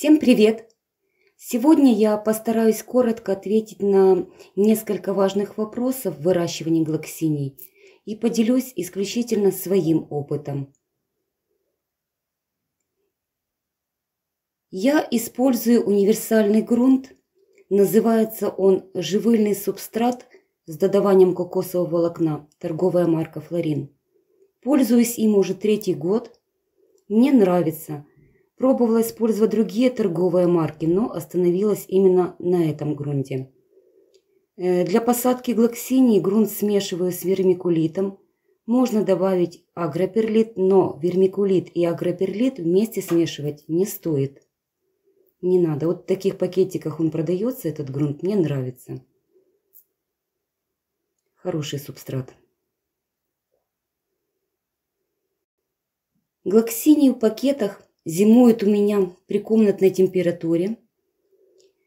Всем привет! Сегодня я постараюсь коротко ответить на несколько важных вопросов в выращивании глоксиний и поделюсь исключительно своим опытом. Я использую универсальный грунт, называется он живильный субстрат с додаванием кокосового волокна, торговая марка Флорин. Пользуюсь им уже 3-й год, мне нравится. Пробовала использовать другие торговые марки, но остановилась именно на этом грунте. Для посадки глоксиний грунт смешиваю с вермикулитом. Можно добавить агроперлит, но вермикулит и агроперлит вместе смешивать не стоит. Не надо. Вот в таких пакетиках он продается, этот грунт, мне нравится. Хороший субстрат. Глоксинии в пакетах зимуют у меня при комнатной температуре.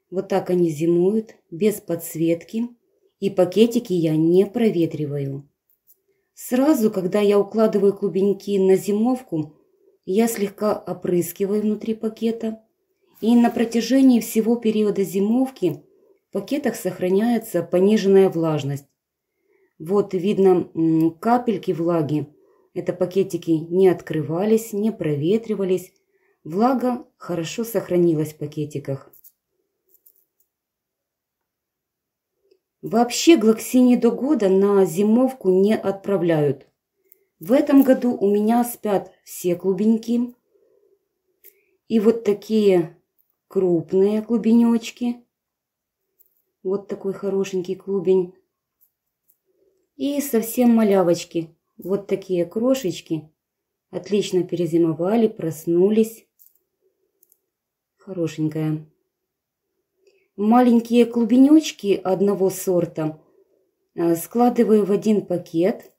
Вот так они зимуют, без подсветки. И пакетики я не проветриваю. Сразу, когда я укладываю клубеньки на зимовку, я слегка опрыскиваю внутри пакета. И на протяжении всего периода зимовки в пакетах сохраняется пониженная влажность. Вот видно капельки влаги. Это пакетики не открывались, не проветривались. Влага хорошо сохранилась в пакетиках. Вообще глоксинии до года на зимовку не отправляют. В этом году у меня спят все клубеньки. И вот такие крупные клубенечки. Вот такой хорошенький клубень. И совсем малявочки. Вот такие крошечки. Отлично перезимовали, проснулись. Хорошенькая. Маленькие клубенечки одного сорта складываю в один пакет.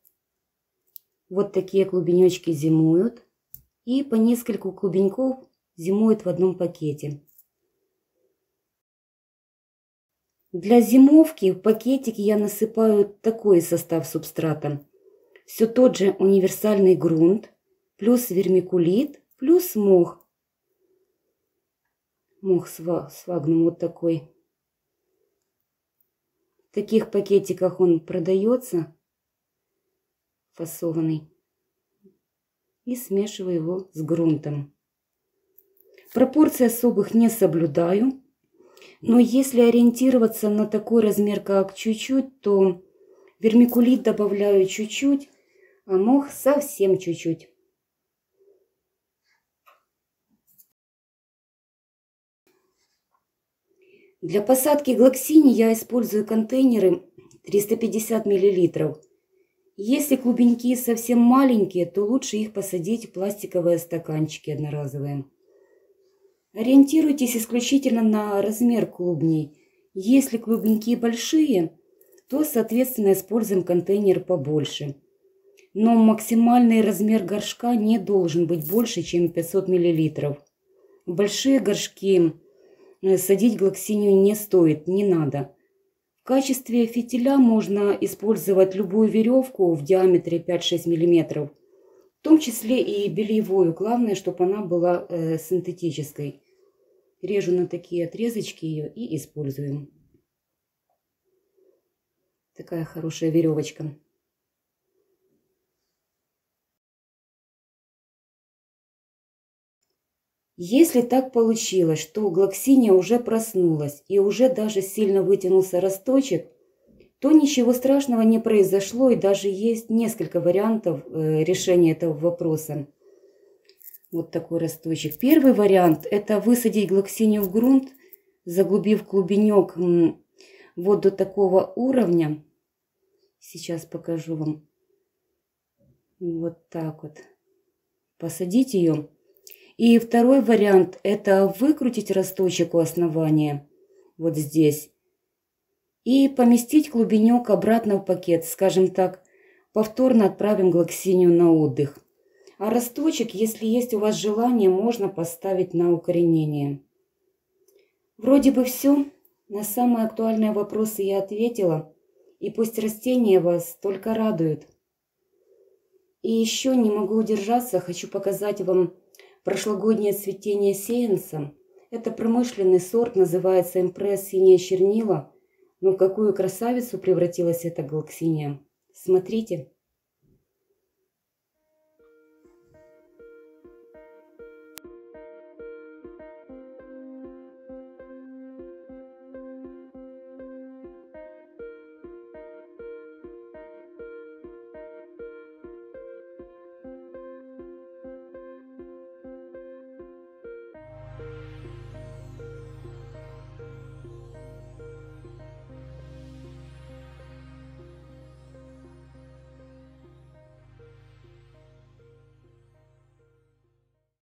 Вот такие клубенечки зимуют. И по нескольку клубеньков зимуют в одном пакете. Для зимовки в пакетики я насыпаю такой состав субстрата. Все тот же универсальный грунт, плюс вермикулит, плюс мох. Мох сфагнум вот такой. В таких пакетиках он продается, фасованный. И смешиваю его с грунтом. Пропорций особых не соблюдаю. Но если ориентироваться на такой размер, как чуть-чуть, то вермикулит добавляю чуть-чуть, а мох совсем чуть-чуть. Для посадки глоксиний я использую контейнеры 350 мл. Если клубеньки совсем маленькие, то лучше их посадить в пластиковые стаканчики одноразовые. Ориентируйтесь исключительно на размер клубней. Если клубеньки большие, то, соответственно, используем контейнер побольше. Но максимальный размер горшка не должен быть больше, чем 500 мл. В большие горшки садить глоксинию не стоит, не надо. В качестве фитиля можно использовать любую веревку в диаметре 5-6 мм. В том числе и бельевую. Главное, чтобы она была синтетической. Режу на такие отрезочки ее и используем. Такая хорошая веревочка. Если так получилось, что глоксиния уже проснулась и уже даже сильно вытянулся росточек, то ничего страшного не произошло, и даже есть несколько вариантов решения этого вопроса. Вот такой росточек. Первый вариант – это высадить глоксинию в грунт, заглубив клубенек вот до такого уровня. Сейчас покажу вам. Вот так вот. Посадить ее. И второй вариант – это выкрутить росточек у основания, вот здесь, и поместить клубенек обратно в пакет. Скажем так, повторно отправим глоксинию на отдых. А росточек, если есть у вас желание, можно поставить на укоренение. Вроде бы все. На самые актуальные вопросы я ответила. И пусть растения вас только радуют. И еще не могу удержаться, хочу показать вам прошлогоднее цветение сеянца. Это промышленный сорт, называется импресс синее чернила. Но в какую красавицу превратилась эта глоксиния. Смотрите.